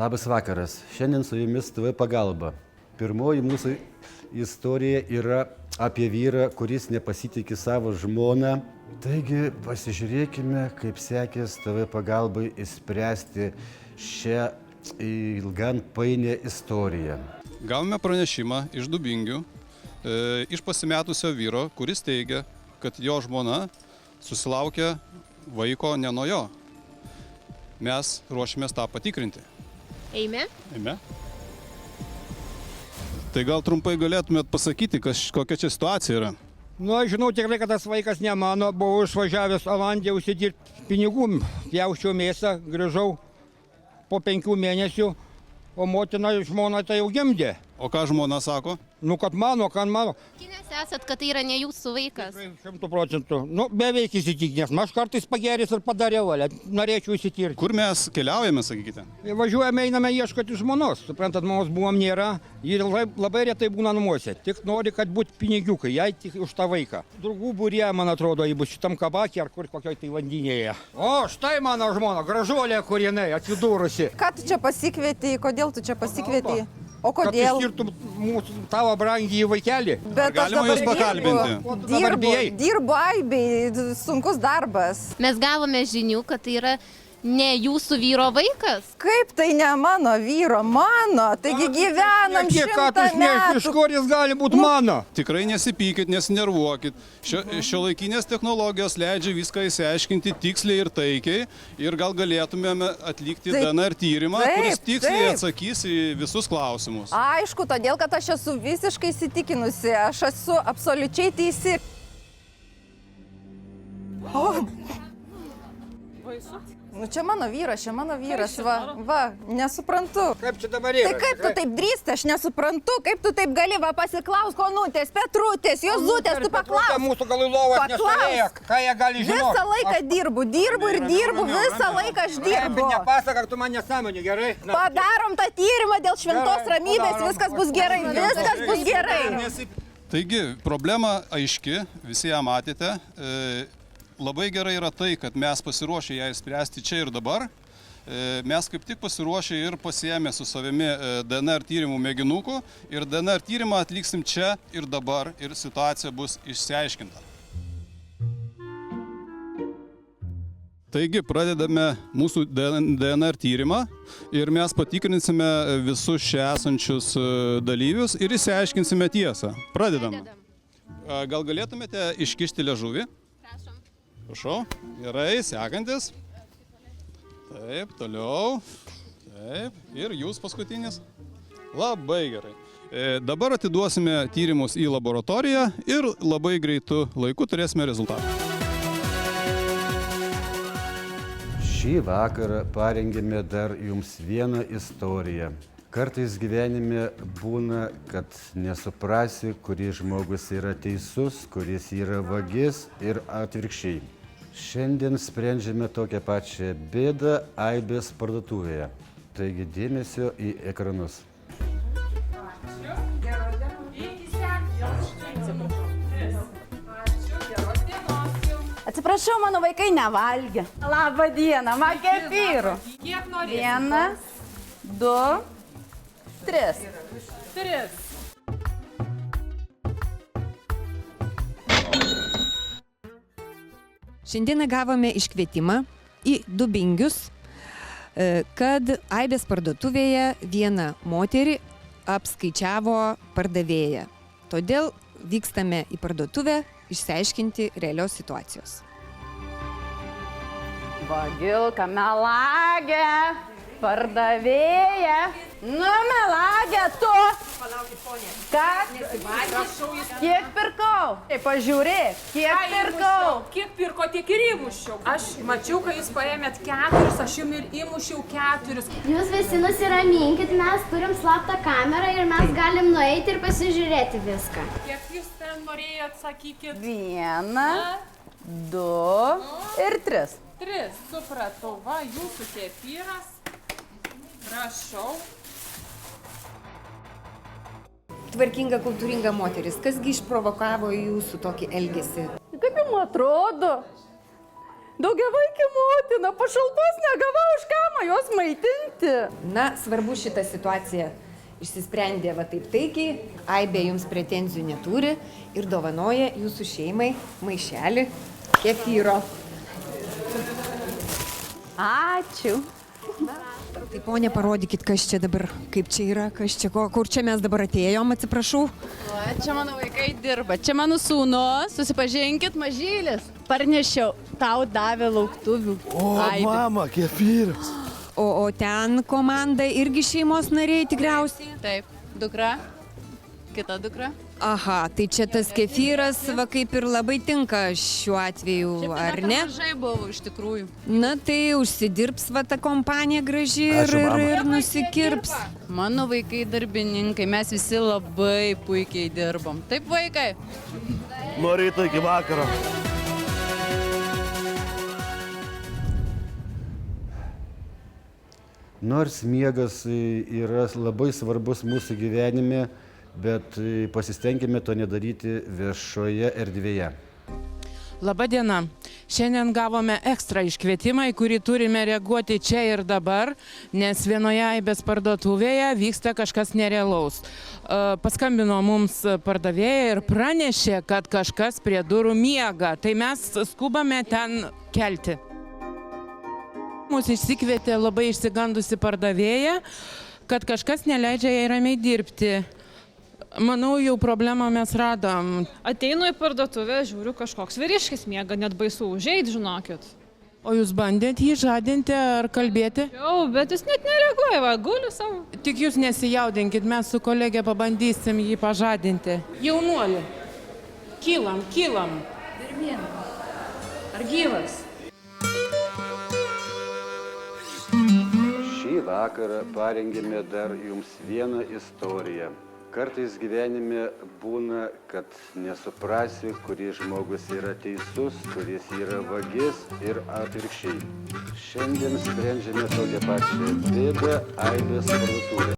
Labas vakaras. Šiandien su jumis TV pagalba. Pirmoji mūsų istorija yra apie vyrą, kuris nepasitikė savo žmoną. Taigi pasižiūrėkime, kaip sekės TV pagalbai išspręsti šią ilgan painę istoriją. Gavome pranešimą iš Dubingių, iš pasimetusio vyro, kuris teigia, kad jo žmona susilaukė vaiko ne nuo jo. Mes ruošimės tą patikrinti. Eime. Eime. Tai gal trumpai galėtumėt pasakyti, kokia čia situacija yra? Nu, aš žinau tikrai, kad tas vaikas ne mano, buvau išvažiavęs Olandiją užsidirbti pinigų, pjausčiau mėsą, grįžau po 5 mėnesių, o motina žmona tai jau gimdė. O ką žmona sako? Nu, kad mano. Kinės esat, kad tai yra ne jūsų vaikas. 100%. Nu, beveik įsitikinęs. Aš kartais pagerės ir padariau, norėčiau įsitirti. Kur mes keliaujame, sakykite? Važiuojame, einame ieškoti žmonos. Suprantat, mamos buvom nėra, ji labai retai būna namuose. Tik nori, kad būtų pinigiukai, jai tik už tą vaiką. Draugų būrė, man atrodo, ji bus šitam kabakė ar kur kokioj tai vandinėje. O, štai mano žmona, gražuolė, kur jinai atsidūrusi. Ką tu čia pasikvietei, kodėl tu čia pasikvietei? O Kad kodėl? išskirtum mūsų tavo brangiai vaikelį. Bet aš galima dabar jus pakalbinti? dirbu aibiai, sunkus darbas. Mes gavome žinių, kad tai yra ne jūsų vyro vaikas. Kaip tai ne mano vyro, mano? Taigi gyvenam 100 metų. Iš kur jis gali būti mano? Tikrai nesipykit, nesinervuokit. Šiuolaikinės technologijos leidžia viską įsiaiškinti tiksliai ir taikiai. Ir gal galėtumėme atlikti DNR tyrimą, kuris tiksliai atsakys į visus klausimus. Aišku, todėl, kad aš esu visiškai įsitikinusi, aš esu absoliučiai teisi. Nu, čia mano vyras, va, nesuprantu. Kaip čia dabar yra? Tai kaip tu taip drįsti, aš nesuprantu, kaip tu taip gali, va, pasiklaus Konutės, Petrutės, Jozutės, tu paklaus. Mūsų gal į lovą nestovėjo, ką jie gali žinoti? Visą laiką dirbu, visą laiką aš dirbu. Nepasakok, tu man nesąmonė, gerai? Padarom tą tyrimą dėl šventos ramybės, viskas bus gerai, Taigi, problema aiški, visi ją matėte. Labai gerai yra tai, kad mes pasiruošę ją spręsti čia ir dabar. Mes kaip tik pasiruošę ir pasiėmė su savimi DNR tyrimų mėginukų ir DNR tyrimą atliksim čia ir dabar ir situacija bus išsiaiškinta. Taigi pradedame mūsų DNR tyrimą ir mes patikrinsime visus čia esančius dalyvius ir išsiaiškinsime tiesą. Pradedame. Gal galėtumėte iškišti liežuvį? Prašau, gerai, sekantis. Taip, toliau. Taip, ir jūs paskutinis. Labai gerai. Dabar atiduosime tyrimus į laboratoriją ir labai greitu laiku turėsime rezultatą. Šį vakarą parengėme dar jums vieną istoriją. Kartais gyvenime būna, kad nesuprasi, kuris žmogus yra teisus, kuris yra vagis ir atvirkščiai. Šiandien sprendžiame tokią pačią bėdą aibės parduotuvėje. Taigi dėmesio į ekranus. Atsiprašau, mano vaikai nevalgia. Labą dieną, man kefyrų. Kiek norėsi? 1, 2, 3. 3. Šiandieną gavome iškvietimą į Dubingius, kad aibės parduotuvėje vieną moterį apskaičiavo pardavėją. Todėl vykstame į parduotuvę išsiaiškinti realios situacijos. Vagilka, melagė, pardavėja. Nu, melagė tu. Palaukit, ponė. Ką? Prašau, jūs... Kiek pirkau? Pažiūrėk, kiek pirkau. Kiek pirko, tiek ir įmušiau. Aš mačiau, kad jūs paėmėt 4, aš jums ir įmušiau 4. Jūs visi nusiraminkit, mes turim slaptą kamerą ir mes galim nueiti ir pasižiūrėti viską. Kiek jūs ten norėjot, sakykit? 1, 2 ir 3. 3, supratau. Va, jūsų kefyras. Prašau. Tvarkinga, kultūringa moteris. Kasgi išprovokavo jūsų tokį elgesį? Kaip jums atrodo? daugiavaikė motina, pašalpos negava už ką jos maitinti. Na, svarbu šitą situaciją išsisprendė va taip taikiai, Aibė jums pretenzijų neturi ir dovanoja jūsų šeimai maišelį kefyro. Ačiū. Tai ponė, parodykit, kas čia dabar, kaip čia yra, kas čia, kur čia mes dabar atėjom, atsiprašau. Čia mano vaikai dirba, čia mano sūnus, susipažinkit, mažylis. Parnešiau, tau davė lauktuvių. O, mama, kefyras. O ten komanda irgi šeimos nariai tikriausiai? Taip, dukra, kita dukra. Aha, tai čia tas kefyras, va kaip ir labai tinka šiuo atveju, ar ne? Mažai buvo iš tikrųjų. Na tai užsidirbs va ta kompanija graži ir nusikirps. Mano vaikai darbininkai, mes visi labai puikiai dirbom. Taip, vaikai? Nuo ryto iki vakaro. Nors miegas yra labai svarbus mūsų gyvenime, bet pasistengime to nedaryti viešoje erdvėje. Labadiena. Šiandien gavome ekstra iškvietimą, į kurį turime reaguoti čia ir dabar, nes vienoje Aibės parduotuvėje vyksta kažkas nerealaus. Paskambino mums pardavėja ir pranešė, kad kažkas prie durų miega. Tai mes skubame ten kelti. Mūsų išsikvietė labai išsigandusi pardavėja, kad kažkas neleidžia jai ramiai dirbti. Manau, jau problemą mes radom. Ateinu į parduotuvę, žiūriu, kažkoks vyriškis miega, net baisu užeit, žinokit. O jūs bandėt jį žadinti ar kalbėti? Jau, bet jis net nereaguoja, va, guli savo. Tik jūs nesijaudinkit, mes su kolegė pabandysim jį pažadinti. Jaunuoli, kylam. Pirmyn, ar gyvas? Šį vakarą parengėme dar jums vieną istoriją. Kartais gyvenime būna, kad nesuprasi, kuris žmogus yra teisus, kuris yra vagis ir atvirkščiai. Šiandien sprendžiame tokią pačią bėdą Aibės parduotuvėje.